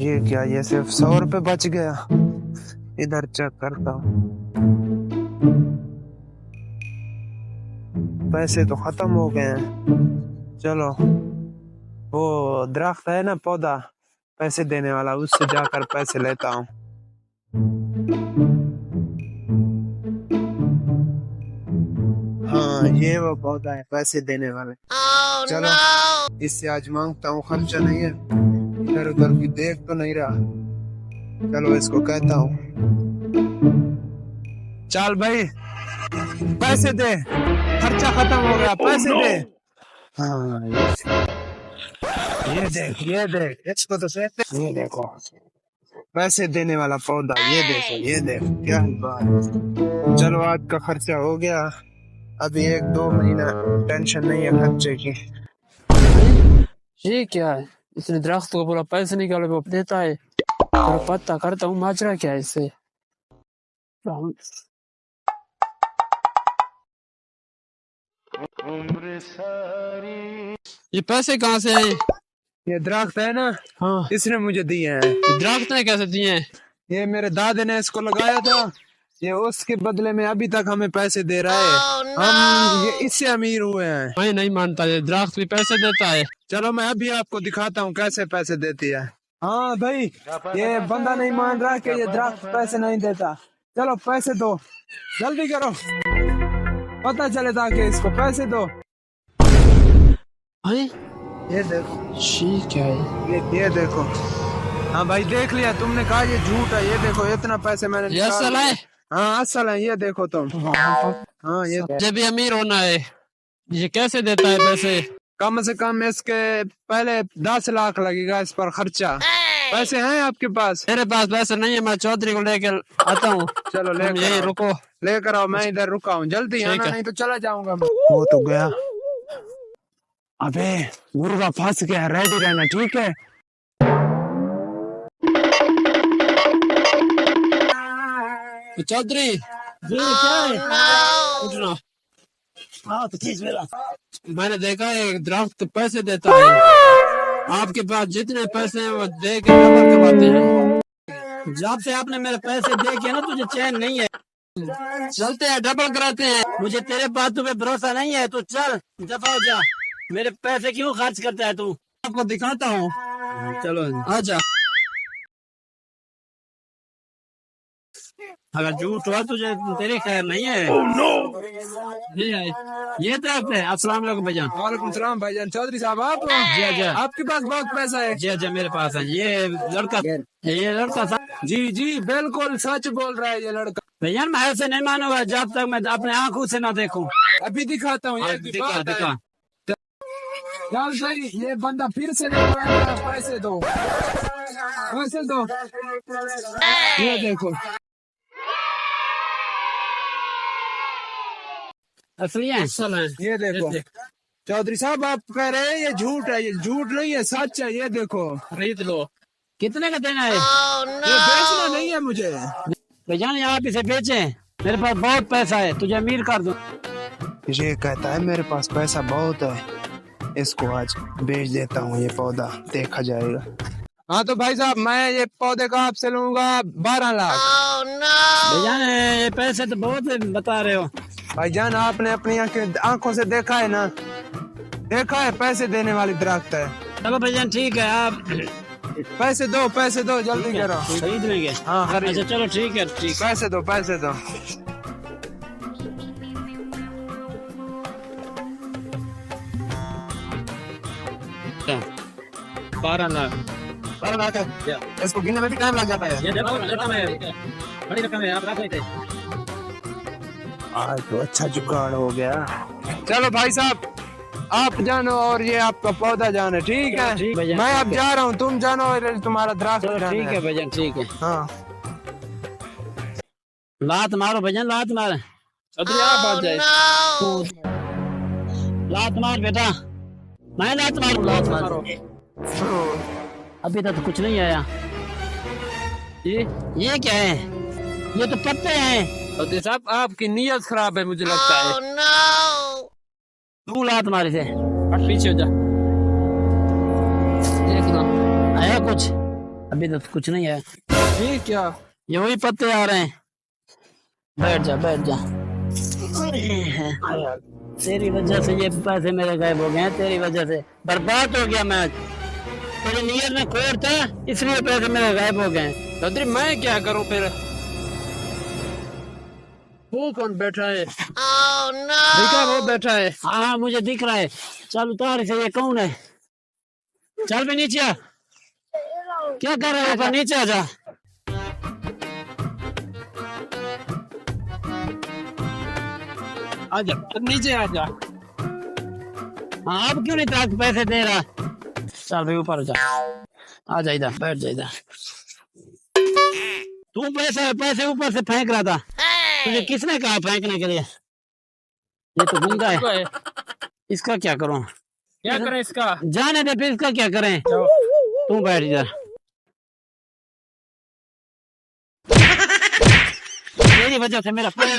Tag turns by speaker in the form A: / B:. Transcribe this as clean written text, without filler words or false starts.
A: ये क्या, ये सिर्फ 100 रुपये बच गया। इधर चेक करता हूँ, पैसे तो खत्म हो गए हैं। चलो वो दरख्त है ना, पौधा पैसे देने वाला, उससे जाकर पैसे लेता हूँ। हाँ ये वो पौधा है पैसे देने वाले। चलो इससे आज मांगता हूँ, खर्चा नहीं है। इधर उधर भी देख तो नहीं रहा, चलो इसको कहता हूँ, चल भाई पैसे दे, खर्चा खत्म हो गया, पैसे दे। हाँ ये देख इसको तो कहते, ये देखो पैसे देने वाला पौधा, ये देखो ये देख, क्या बात। चलो आज का खर्चा हो गया, अभी 1-2 महीना टेंशन नहीं है खर्चे की।
B: ये क्या है, इसने दरख्त को पूरा पैसे निकाले वो देता है। थोड़ा पता करता हूँ माजरा क्या है इससे। ये पैसे कहाँ से हैं?
A: ये दरख्त है ना,
B: हाँ,
A: इसने मुझे दिए हैं।
B: दरख्त ने कैसे दिए हैं?
A: ये मेरे दादे ने इसको लगाया था, ये उसके बदले में अभी तक हमें पैसे दे रहा है। हम ये इससे अमीर हुए हैं।
B: मैं नहीं मानता, ये दरख्त भी पैसे देता है।
A: चलो मैं अभी आपको दिखाता हूँ कैसे पैसे देती है। हाँ भाई, ये बंदा नहीं मान रहा कि ये दरख्त पैसे नहीं देता। चलो पैसे दो, जल्दी करो, पता चले ताकि इसको पैसे दो। ये देखो,
B: ठीक है,
A: ये देखो। हाँ भाई देख लिया, तुमने कहा ये झूठ है। ये देखो इतना पैसे मैंने
B: ये असल है।
A: हाँ असल है, ये देखो तुम। हाँ ये
B: मुझे भी अमीर होना है। ये कैसे देता है पैसे?
A: कम से कम इसके पहले 10 लाख लगेगा इस पर खर्चा। पैसे हैं आपके पास?
B: मेरे पास पैसे नहीं है, मैं चौधरी को लेकर आता हूँ।
A: चलो
B: तुम यही रुको।
A: लेकर आओ, मैं इधर रुका हूँ, जल्दी आना
B: है।
A: नहीं तो चला जाऊंगा मैं। वो तो गया। अबे मुर्गा फंस गया, रेडी रहना ठीक है।
B: चौधरी क्या है? उठना। हाँ तो चीज मेरा, मैंने देखा है दरख्त पैसे देता है। आपके पास जितने पैसे हैं वो दे के डबल कमाते हैं। जब से आपने मेरे पैसे दे के ना, तुझे चैन नहीं है। चलते हैं डबल कराते हैं। मुझे तेरे बात पे भरोसा नहीं है, तो चल दफा हो जा। मेरे पैसे क्यों खर्च करता है तू? आपको दिखाता हूँ, चलो आजा। अगर झूठ हुआ तुझे, तेरे खैर नहीं है। ये तरफ है। अस्सलाम वालेकुम भाईजान।
A: वालेकुम सलाम भाईजान। चौधरी साहब आप?
B: जी जी,
A: आपके पास बहुत पैसा है?
B: जी जी मेरे पास है। ये लड़का था।
A: जी जी बिल्कुल सच बोल रहा है ये लड़का।
B: भाईजान मैं ऐसे नहीं मानूंगा जब तक मैं अपने आंखों से ना देखूं।
A: अभी दिखाता हूँ, ये
B: दिखा।
A: चल सही, ये बंदा फिर से नहीं मान रहा, पैसे दो, पैसे दो। ये देखो,
B: असली है।
A: ये देखो चौधरी साहब, आप कह रहे हैं ये झूठ है, ये झूठ नहीं है, सच है। ये देखो,
B: खरीद लो। कितने का देना है?
A: ये बेचना नहीं है मुझे।
B: भाईजान आप इसे बेचे, मेरे पास बहुत पैसा है, तुझे अमीर कर दूं।
A: ये कहता है मेरे पास पैसा बहुत है, इसको आज बेच देता हूँ, ये पौधा देखा जाएगा। हाँ तो भाई साहब, मैं ये पौधे का आपसे लूंगा 12 लाख।
B: भाईजान ये पैसे तो बहुत बता रहे हो।
A: भाईजान आपने अपनी आंखों से देखा है ना, देखा है पैसे देने वाली दरख्त है।
B: चलो भाईजान ठीक है, आप
A: पैसे दो जल्दी करो।
B: खरीद लेंगे?
A: हाँ खरीद।
B: अच्छा चलो ठीक है, ठीक।
A: पैसे दो
B: 12 लाख।
A: 12 लाख है। इसको गिनने में भी टाइम लग जाता है।
B: ये रकम है, बड़ी रकम है, आप रख लेते।
A: आज तो अच्छा जुगाड़ हो गया। चलो भाई साहब आप जानो और ये आपका पौधा जाने, ठीक है? मैं अब जा रहा हूँ, तुम जानो और तुम्हारा दरख्त जाना।
B: ठीक है भैया, ठीक है।
A: हाँ
B: लात मारो भैया, लात मार।
A: चौधरी आप आ जाए।
B: लात मार बेटा, मैं लात मारू। लात मारो। अभी तक तो कुछ नहीं आया। ये क्या है? ये तो पत्ते हैं।
A: चौधरी साहब आपकी नीयत खराब है मुझे लगता है।
B: तू लात मारे थे, पीछे हो जा। देखना आया कुछ?
C: अभी तो कुछ नहीं है।
B: ये क्या?
C: ये वही पत्ते आ रहे हैं। बैठ जा बैठ जा। तेरी वजह से ये पैसे मेरे गायब हो गए हैं, तेरी वजह से बर्बाद हो गया मैच। तेरी नीयत में खोट था इसलिए पैसे मेरे गायब हो गए।
B: चौधरी मैं क्या करूं फिर? वो कौन बैठा है? देखा वो बैठा है।
C: हाँ मुझे दिख रहा है। चल उतार से, ये कौन है? चल भी नीचे आ। क्या कर रहा है ऊपर? नीचे आ जा।
B: आजा नीचे आजा।
C: हाँ अब क्यों नहीं ताक पैसे दे रहा? चल भाई ऊपर जा। आ जा इधर, बैठ जा इधर। तू पैसे पैसे ऊपर से फेंक रहा था, तुझे किसने कहा फेंकने के लिए? ये तो गुंगा है, इसका क्या करूं?
B: क्या करें इसका?
C: जाने दे, फिर इसका क्या करें? तू बैठ इधर। तेरी वजह से मेरा पैसा